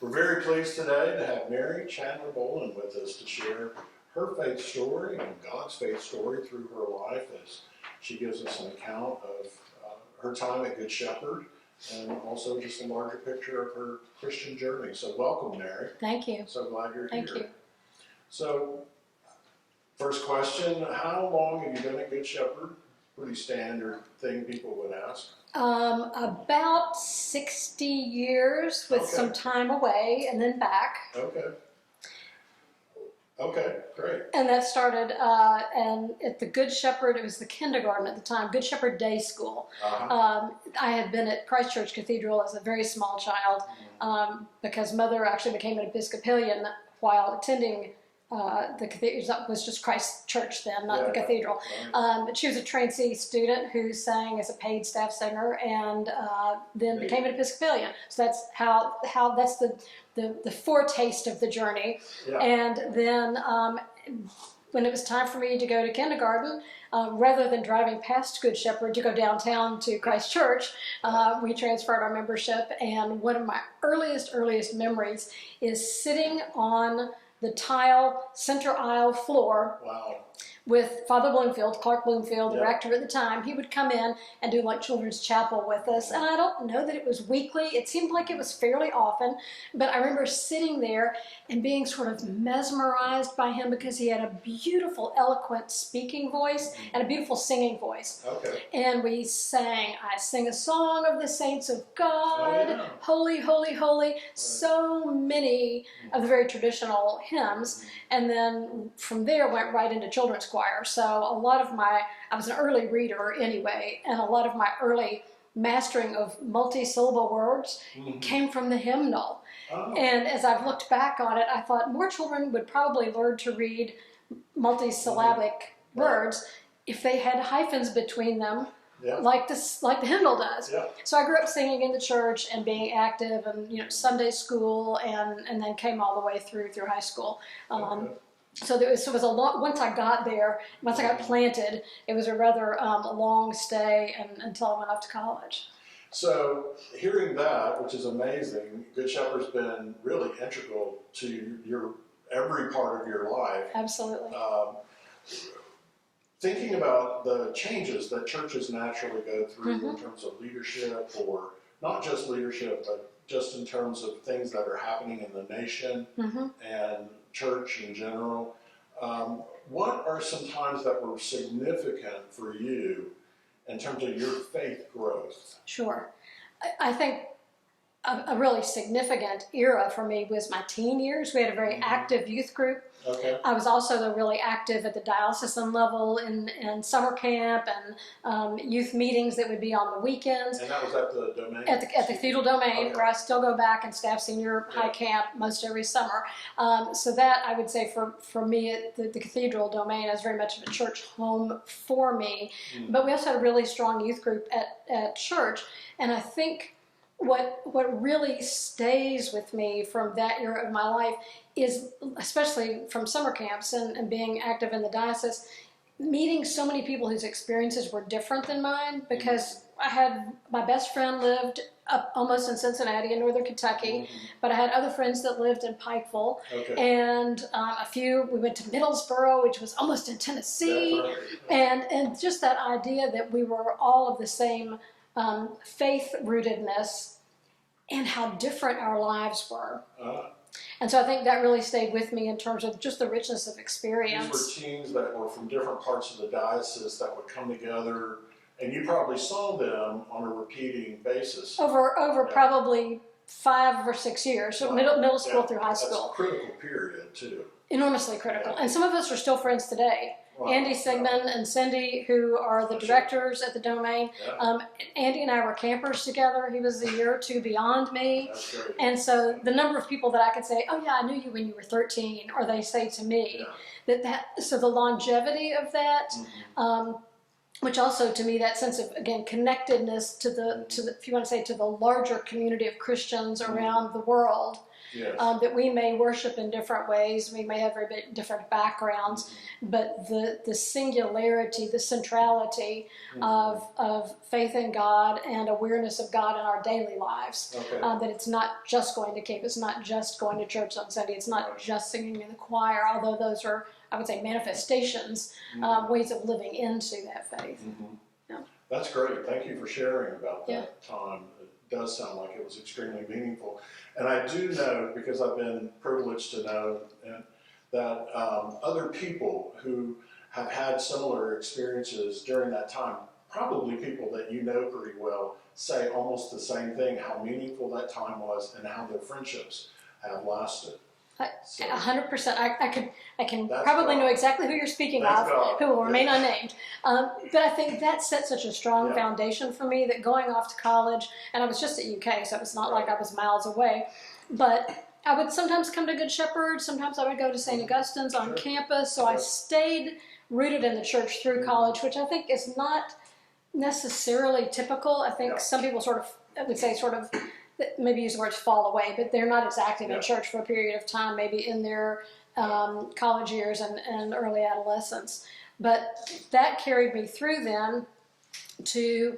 We're very pleased today to have Mary Chandler Bolin with us to share her faith story and God's faith story through her life as she gives us an account of her time at Good Shepherd and also just a larger picture of her Christian journey. So welcome, Mary. Thank you. So glad you're Thank here. you. So, first question, how long have you been at Good Shepherd? Pretty standard thing people would ask. About 60 years with some time away and then back. Okay, great. And that started and at the Good Shepherd, it was the kindergarten at the time, Good Shepherd Day School. I had been at Christ Church Cathedral as a very small child because Mother actually became an Episcopalian while attending the cathedral. That was just Christ Church then, not the cathedral. But she was a trained C student who sang as a paid staff singer and then became an Episcopalian. So that's how that's the foretaste of the journey. And then when it was time for me to go to kindergarten, rather than driving past Good Shepherd to go downtown to Christ Church, we transferred our membership. And one of my earliest memories is sitting on the tile center aisle floor with Father Bloomfield, Clark Bloomfield, the rector at the time. He would come in and do like children's chapel with us. And I don't know that it was weekly. It seemed like it was fairly often. But I remember sitting there and being sort of mesmerized by him because he had a beautiful, eloquent speaking voice and a beautiful singing voice. And we sang, I sing a song of the saints of God, holy, holy, holy. So many of the very traditional hymns. And then from there went right into children's choir. So a lot of I was an early reader anyway, and a lot of my early mastering of multi-syllable words came from the hymnal. And as I've looked back on it, I thought more children would probably learn to read multi-syllabic words if they had hyphens between them. Like the hymnal does. So I grew up singing in the church and being active and Sunday school and then came all the way through high school. So there was a lot. Once I got there, once I got planted, it was a rather long stay until I went off to college. So hearing that, which is amazing, Good Shepherd's been really integral to every part of your life. Absolutely. Thinking about the changes that churches naturally go through in terms of leadership, or not just leadership, but just in terms of things that are happening in the nation and church in general. What are some times that were significant for you in terms of your faith growth? Sure. I think a really significant era for me was my teen years. We had a very active youth group. I was also really active at the diocesan level in summer camp and youth meetings that would be on the weekends. And that was at the domain? At the Cathedral Domain, where I still go back and staff senior high camp most every summer. So that, I would say, for me at the Cathedral Domain is very much of a church home for me. But we also had a really strong youth group at church. And I think what really stays with me from that era of my life is, especially from summer camps and being active in the diocese, meeting so many people whose experiences were different than mine, because I had my best friend lived up almost in Cincinnati in northern Kentucky, but I had other friends that lived in Pikeville, and we went to Middlesboro, which was almost in Tennessee, and just that idea that we were all of the same faith rootedness and how different our lives were. And so I think that really stayed with me in terms of just the richness of experience. These were teams that were from different parts of the diocese that would come together, and you probably saw them on a repeating basis. Over probably 5 or 6 years, so middle school through high school. That's a critical period, too. Enormously critical. And some of us are still friends today. Andy Sigmund and Cindy, who are the directors at the Domain. Andy and I were campers together. He was a year or two beyond me. And so the number of people that I could say, oh yeah, I knew you when you were 13, or they say to me, so the longevity of that, which also to me, that sense of, again, connectedness to the if you want to say, to the larger community of Christians around the world, Yes. That we may worship in different ways, we may have very different backgrounds, but the singularity, the centrality of faith in God and awareness of God in our daily lives. Okay. That it's not just going to camp, it's not just going to church on Sunday, it's not just singing in the choir, although those are, I would say, manifestations, ways of living into that faith. Yeah. That's great. Thank you for sharing about that time. It does sound like it was extremely meaningful. And I do know, because I've been privileged to know, that other people who have had similar experiences during that time, probably people that you know pretty well, say almost the same thing, how meaningful that time was and how their friendships have lasted. 100%. I can That's probably God. know exactly who you're speaking That's of, God. who will remain unnamed. But I think that set such a strong foundation for me that going off to college, and I was just at UK, so it's not like I was miles away, but I would sometimes come to Good Shepherd, sometimes I would go to St. Augustine's on campus, so I stayed rooted in the church through college, which I think is not necessarily typical. I think some people sort of, I would say sort of, maybe use the words fall away, but they're not as active in church for a period of time, maybe in their college years and early adolescence. But that carried me through then to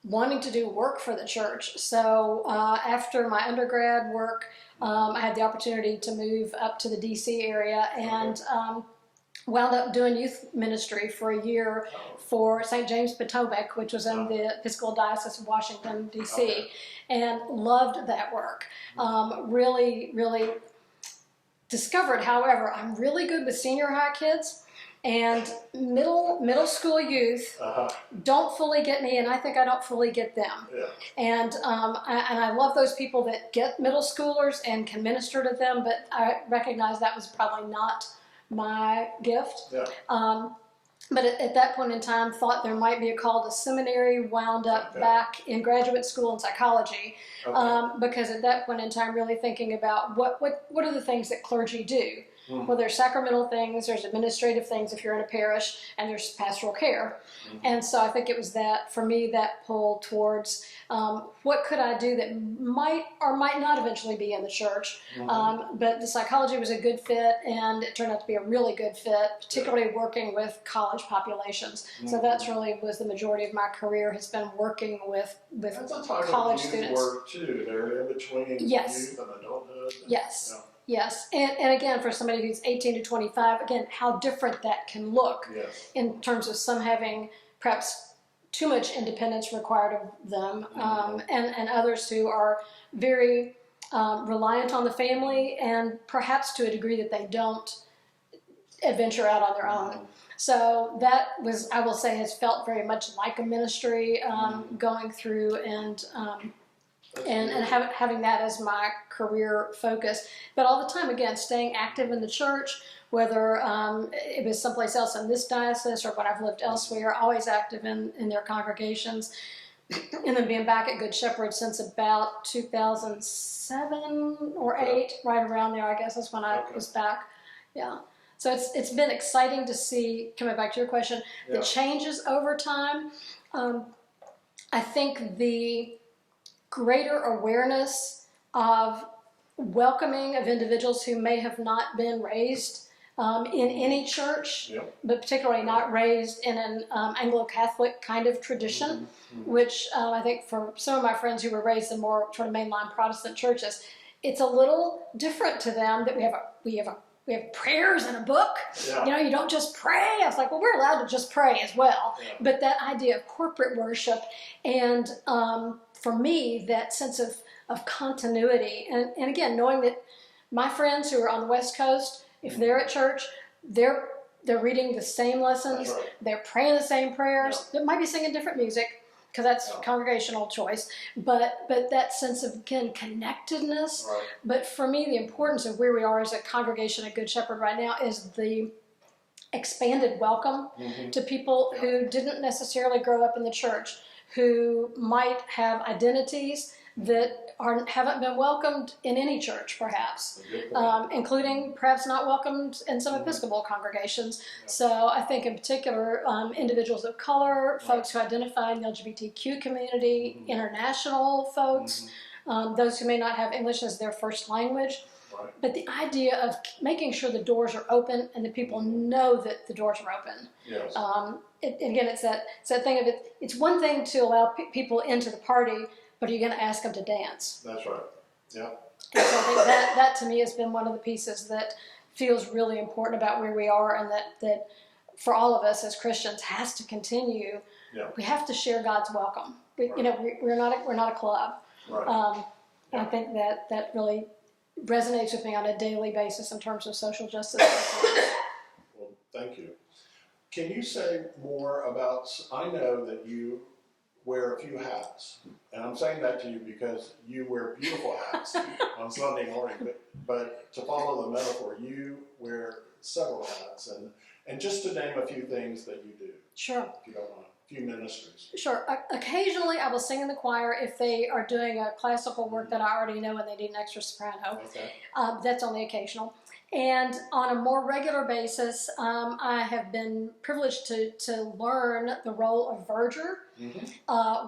wanting to do work for the church. So after my undergrad work, I had the opportunity to move up to the DC area and wound up doing youth ministry for a year for St. James Potomac, which was in the Episcopal Diocese of Washington, D.C., and loved that work. Really, really discovered, however, I'm really good with senior high kids, and middle school youth don't fully get me, and I think I don't fully get them. And I love those people that get middle schoolers and can minister to them, but I recognize that was probably not my gift. But at that point in time, thought there might be a call to seminary, wound up back in graduate school in psychology, because at that point in time, really thinking about what are the things that clergy do. Well, there's sacramental things, there's administrative things if you're in a parish, and there's pastoral care. And so I think it was that, for me, that pull towards what could I do that might or might not eventually be in the church. But the psychology was a good fit, and it turned out to be a really good fit, particularly working with college populations. So that's really was the majority of my career, has been working with college students. Work too. They're in between youth and adulthood. Yes, and again, for somebody who's 18 to 25, again, how different that can look in terms of some having perhaps too much independence required of them, and others who are very reliant on the family, and perhaps to a degree that they don't venture out on their own. So that was, I will say, has felt very much like a ministry, going through and having that as my career focus. But all the time, again, staying active in the church, whether it was someplace else in this diocese or when I've lived elsewhere, always active in their congregations. And then being back at Good Shepherd since about 2007 or 8, right around there, I guess that's when I was back. So it's been exciting to see, coming back to your question, the changes over time. I think the greater awareness of welcoming of individuals who may have not been raised in any church, but particularly not raised in an Anglo-Catholic kind of tradition, which I think for some of my friends who were raised in more sort of mainline Protestant churches, it's a little different to them that we have prayers in a book. You don't just pray. I was like, well, we're allowed to just pray as well. But that idea of corporate worship, and for me, that sense of continuity, and again, knowing that my friends who are on the West Coast, if they're at church, they're reading the same lessons, they're praying the same prayers. They might be singing different music, because that's congregational choice, but that sense of, again, connectedness. But for me, the importance of where we are as a congregation at Good Shepherd right now is the expanded welcome to people who didn't necessarily grow up in the church, who might have identities that haven't been welcomed in any church, perhaps, including perhaps not welcomed in some Episcopal congregations. So I think in particular, individuals of color, folks who identify in the LGBTQ community, international folks, those who may not have English as their first language. Right. But the idea of making sure the doors are open and that people know that the doors are open. Yes. Again, it's that thing of it. It's one thing to allow people into the party, but are you going to ask them to dance? That's right. Yeah. And so I think that to me has been one of the pieces that feels really important about where we are, and that for all of us as Christians has to continue. Yeah. We have to share God's welcome. Right. We're not a club. Right. I think that really resonates with me on a daily basis in terms of social justice. Well, thank you. Can you say more about, I know that you wear a few hats, and I'm saying that to you because you wear beautiful hats on Sunday morning, but to follow the metaphor, you wear several hats, and just to name a few things that you do. Sure. If you don't mind. A few ministries. Sure. Occasionally I will sing in the choir if they are doing a classical work that I already know and they need an extra soprano. Okay. That's only occasional. And on a more regular basis, I have been privileged to learn the role of verger,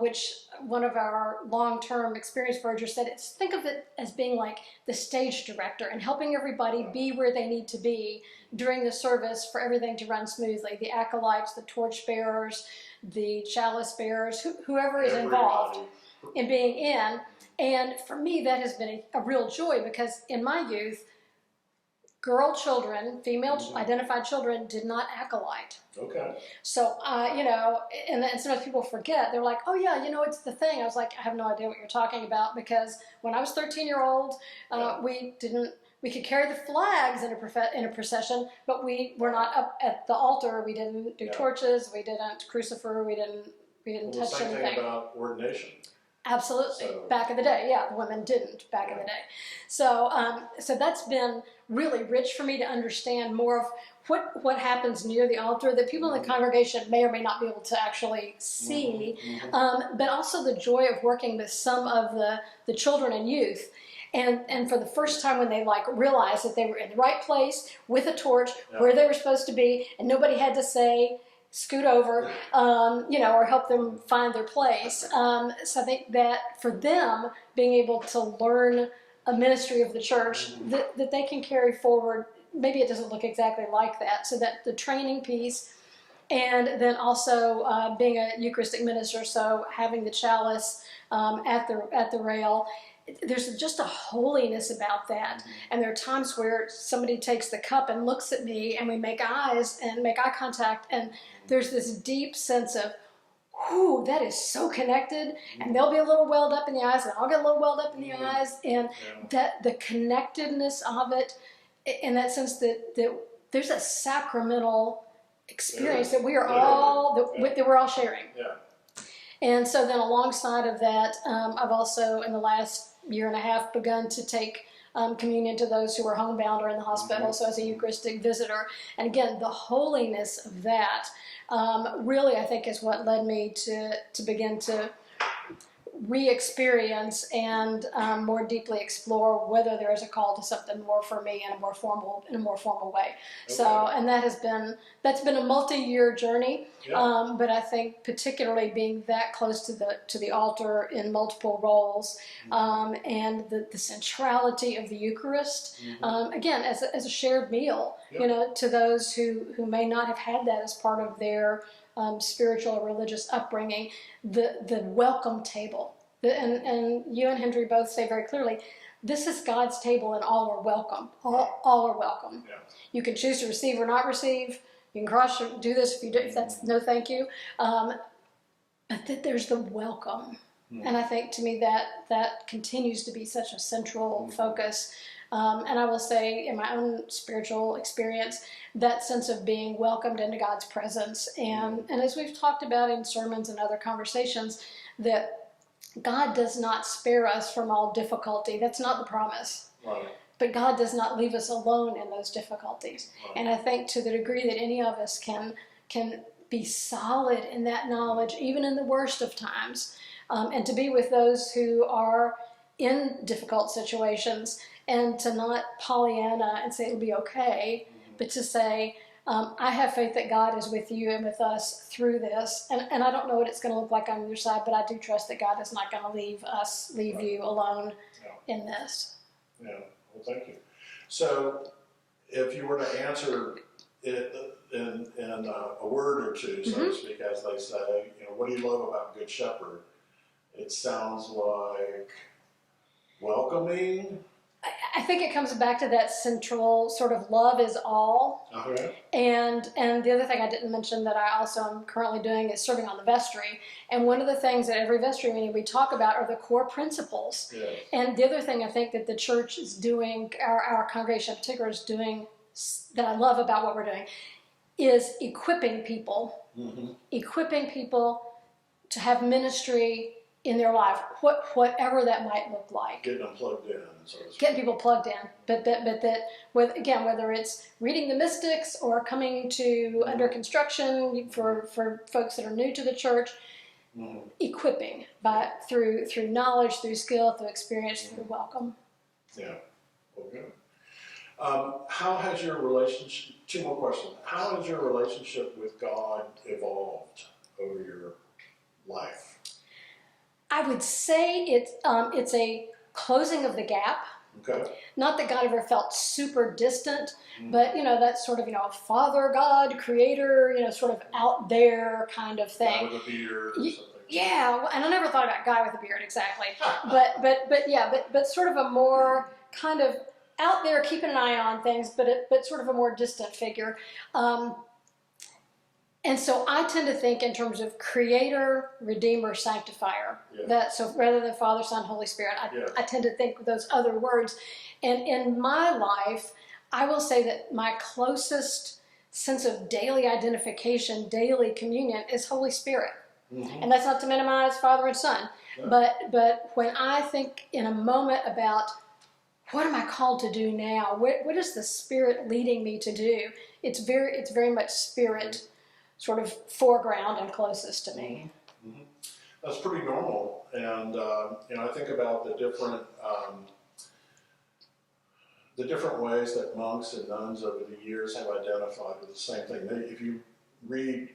which one of our long-term experienced vergers said, think of it as being like the stage director and helping everybody be where they need to be during the service for everything to run smoothly. The acolytes, the torch bearers, the chalice bearers, whoever is involved in being in. And for me, that has been a real joy, because in my youth, girl children, female identified children, did not acolyte. Okay. So, and sometimes people forget. They're like, oh yeah, it's the thing. I was like, I have no idea what you're talking about, because when I was 13-year-old, we could carry the flags in a procession, but we were not up at the altar. We didn't do torches. We didn't crucifer. We didn't touch same anything. Thing about ordination. Absolutely. So, back in the day, yeah, the women didn't back in the day. So, so that's been really rich for me to understand more of what happens near the altar that people in the congregation may or may not be able to actually see, but also the joy of working with some of the children and youth. And for the first time, when they realized that they were in the right place with a torch where they were supposed to be, and nobody had to say, scoot over, or help them find their place. So I think that for them, being able to learn a ministry of the church that they can carry forward, maybe it doesn't look exactly like that. So that the training piece, and then also being a Eucharistic minister, so having the chalice at the rail. There's just a holiness about that. And there are times where somebody takes the cup and looks at me, and we make eye contact, and there's this deep sense of, whew, that is so connected. And they'll be a little welled up in the eyes, and I'll get a little welled up in the eyes, and that the connectedness of it, in that sense that there's a sacramental experience that we are that we're all sharing. Yeah. And so then alongside of that, I've also in the last year and a half begun to take communion to those who are homebound or in the hospital, so as a Eucharistic visitor. And again, the holiness of that really, I think, is what led me to begin to re-experience and more deeply explore whether there is a call to something more for me in a more formal way. Okay. So, and that's been a multi-year journey. Yeah. But I think particularly being that close to the altar in multiple roles, and the centrality of the Eucharist, again as a shared meal, to those who may not have had that as part of their spiritual or religious upbringing, the welcome table. And you and Hendry both say very clearly, this is God's table and all are welcome. All are welcome. Yeah. You can choose to receive or not receive. You can do this if that's no thank you. But that there's the welcome. And I think to me that continues to be such a central focus. And I will say, in my own spiritual experience, that sense of being welcomed into God's presence. And as we've talked about in sermons and other conversations, that God does not spare us from all difficulty. That's not the promise. Right. But God does not leave us alone in those difficulties. Right. And I think to the degree that any of us can be solid in that knowledge, even in the worst of times, and to be with those who are in difficult situations, and to not Pollyanna and say it'll be okay, but to say, I have faith that God is with you and with us through this. And I don't know what it's going to look like on your side, but I do trust that God is not going to leave Right. you alone Yeah. in this. Yeah. Well, thank you. So, if you were to answer it in a word or two, so to speak, as they say, what do you love about Good Shepherd? It sounds like welcoming. I think it comes back to that central sort of love is all. Okay. And the other thing I didn't mention that I also am currently doing is serving on the vestry. And one of the things at every vestry meeting we talk about are the core principles. Yes. And the other thing I think that the church is doing, our congregation in particular is doing, that I love about what we're doing, is equipping people to have ministry in their life, whatever that might look like. Getting them plugged in, so to speak. Getting people plugged in, but that whether it's reading the mystics or coming to under construction for folks that are new to the church, equipping through knowledge, through skill, through experience, through welcome. Yeah. Okay. How has your relationship? 2 more questions. How has your relationship with God evolved over your life? I would say it's a closing of the gap. Okay. Not that God ever felt super distant, but that sort of Father God, Creator, sort of out there kind of thing. Guy with a beard or something. Yeah, and I never thought about guy with a beard exactly, but sort of a more kind of out there, keeping an eye on things, but sort of a more distant figure. And so I tend to think in terms of Creator, Redeemer, Sanctifier. Yeah. So rather than Father, Son, Holy Spirit, I tend to think those other words. And in my life, I will say that my closest sense of daily identification, daily communion is Holy Spirit. And that's not to minimize Father and Son. Yeah. But when I think in a moment about what am I called to do now? What is the Spirit leading me to do? It's very much Spirit sort of foreground and closest to me. That's pretty normal, and I think about the different ways that monks and nuns over the years have identified with the same thing. If you read,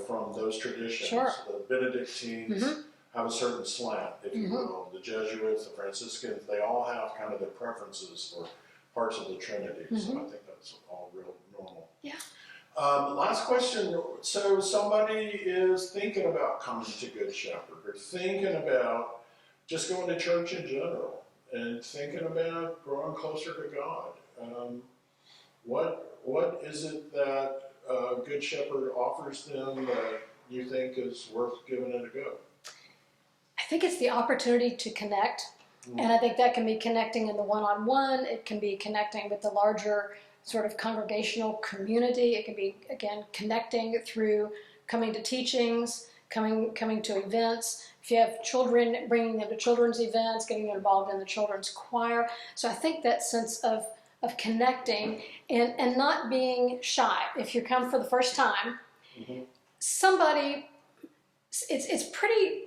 from those traditions, the Benedictines have a certain slant, if you will. The Jesuits, the Franciscans, they all have kind of their preferences for parts of the Trinity. So I think that's all real normal. Yeah. Last question. So somebody is thinking about coming to Good Shepherd, or thinking about just going to church in general, and thinking about growing closer to God. What is it that Good Shepherd offers them that you think is worth giving it a go? I think it's the opportunity to connect, and I think that can be connecting in the one-on-one. It can be connecting with the larger sort of congregational community. It can be, again, connecting through coming to teachings, coming to events. If you have children, bringing them to children's events, getting them involved in the children's choir. So I think that sense of connecting and not being shy. If you come for the first time, somebody, it's pretty,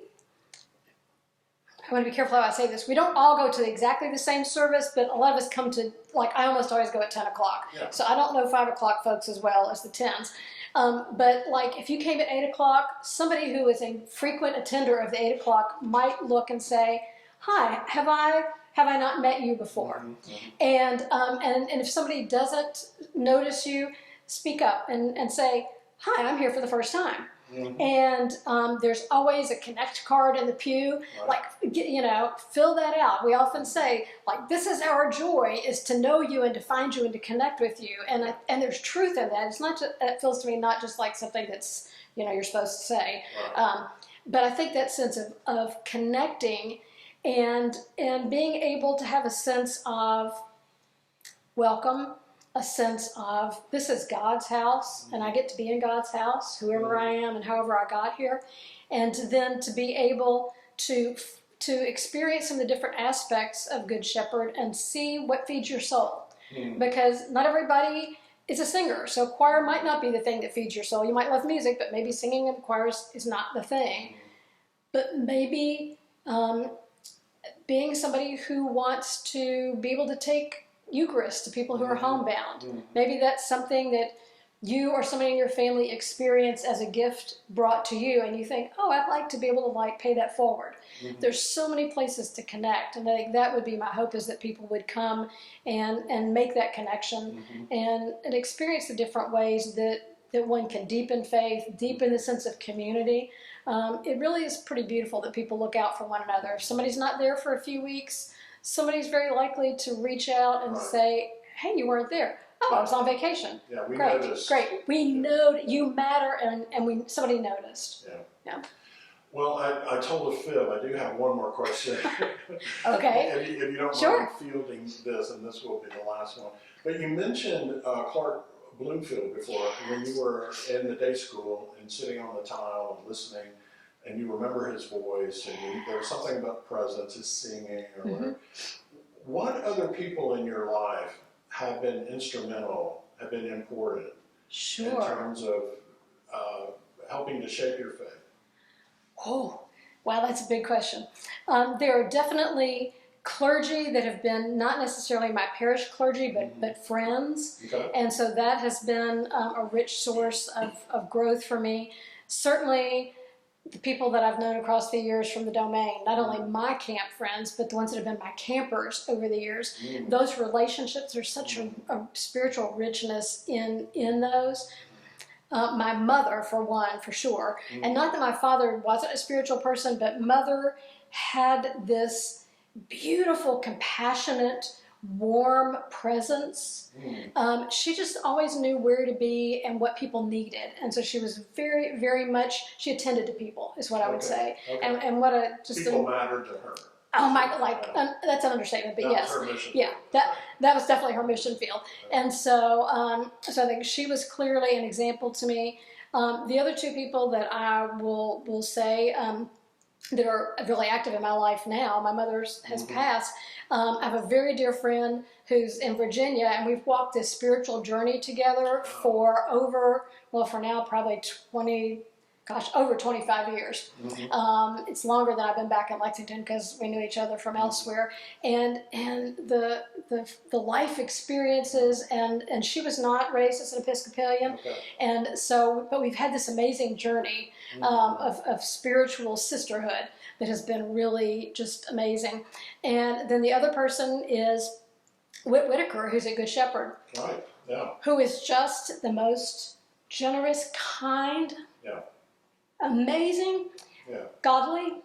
I want to be careful how I say this. We don't all go to exactly the same service, but a lot of us come to, I almost always go at 10 o'clock. Yeah. So I don't know 5 o'clock folks as well as the 10s. But if you came at 8 o'clock, somebody who is a frequent attender of the 8 o'clock might look and say, hi, have I not met you before? And if somebody doesn't notice you, speak up and say, hi, I'm here for the first time. And there's always a connect card in the pew. Fill that out. We often say, this is our joy, is to know you and to find you and to connect with you. And there's truth in that. It's not just, it feels to me not just like something that's, you're supposed to say. But I think that sense of connecting and being able to have a sense of welcome, a sense of this is God's house and I get to be in God's house, whoever I am and however I got here, and then to be able to experience some of the different aspects of Good Shepherd and see what feeds your soul. Because not everybody is a singer, so choir might not be the thing that feeds your soul. You might love music, but maybe singing in choirs is not the thing. But maybe being somebody who wants to be able to take Eucharist to people who are homebound. Maybe that's something that you or somebody in your family experience as a gift brought to you, and you think, oh, I'd like to be able to like pay that forward. There's so many places to connect, and I think that would be my hope, is that people would come and make that connection and experience the different ways that one can deepen faith, deepen the sense of community. It really is pretty beautiful that people look out for one another. If somebody's not there for a few weeks, somebody's very likely to reach out and say, hey, you weren't there. Oh, I was on vacation. Yeah, we Great, noticed. great. We know you matter, and somebody noticed. Yeah. Well, I told a fib. I do have one more question. Okay. if you don't mind fielding this, and this will be the last one. But you mentioned Clark Bloomfield before, when you were in the day school and sitting on the tile and listening, and you remember his voice, and there was something about presence, his singing, or whatever. What other people in your life have been instrumental, have been important in terms of helping to shape your faith? Oh, wow, that's a big question. There are definitely clergy that have been not necessarily my parish clergy, but friends. Okay. And so that has been a rich source of growth for me. Certainly the people that I've known across the years from the domain, not only my camp friends, but the ones that have been my campers over the years, those relationships, there's such a spiritual richness in those. My mother, for one, for sure. And not that my father wasn't a spiritual person, but mother had this beautiful, compassionate, warm presence. She just always knew where to be and what people needed. And so she was very, very much, she attended to people, is what I would say. And what a just people mattered to her. Oh my, that's an understatement, but that yes. was her mission. Yeah, that was definitely her mission field. And so, so I think she was clearly an example to me. The other two people that I will say that are really active in my life now, my mother has passed. I have a very dear friend who's in Virginia, and we've walked this spiritual journey together for for now probably over 25 years. It's longer than I've been back in Lexington because we knew each other from elsewhere. And the life experiences, and she was not raised as an Episcopalian. And so, but we've had this amazing journey of spiritual sisterhood that has been really just amazing. And then the other person is Whit Whitaker, who's a Good Shepherd. Right, yeah. Who is just the most generous, kind, amazing, godly,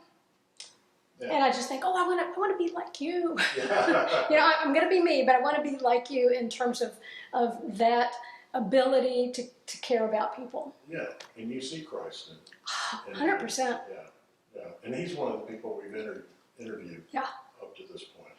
and I just think, oh, I want to be like you. I'm going to be me, but I want to be like you in terms of that ability to care about people. Yeah, and you see Christ in 100%. Yeah, and he's one of the people we've interviewed up to this point.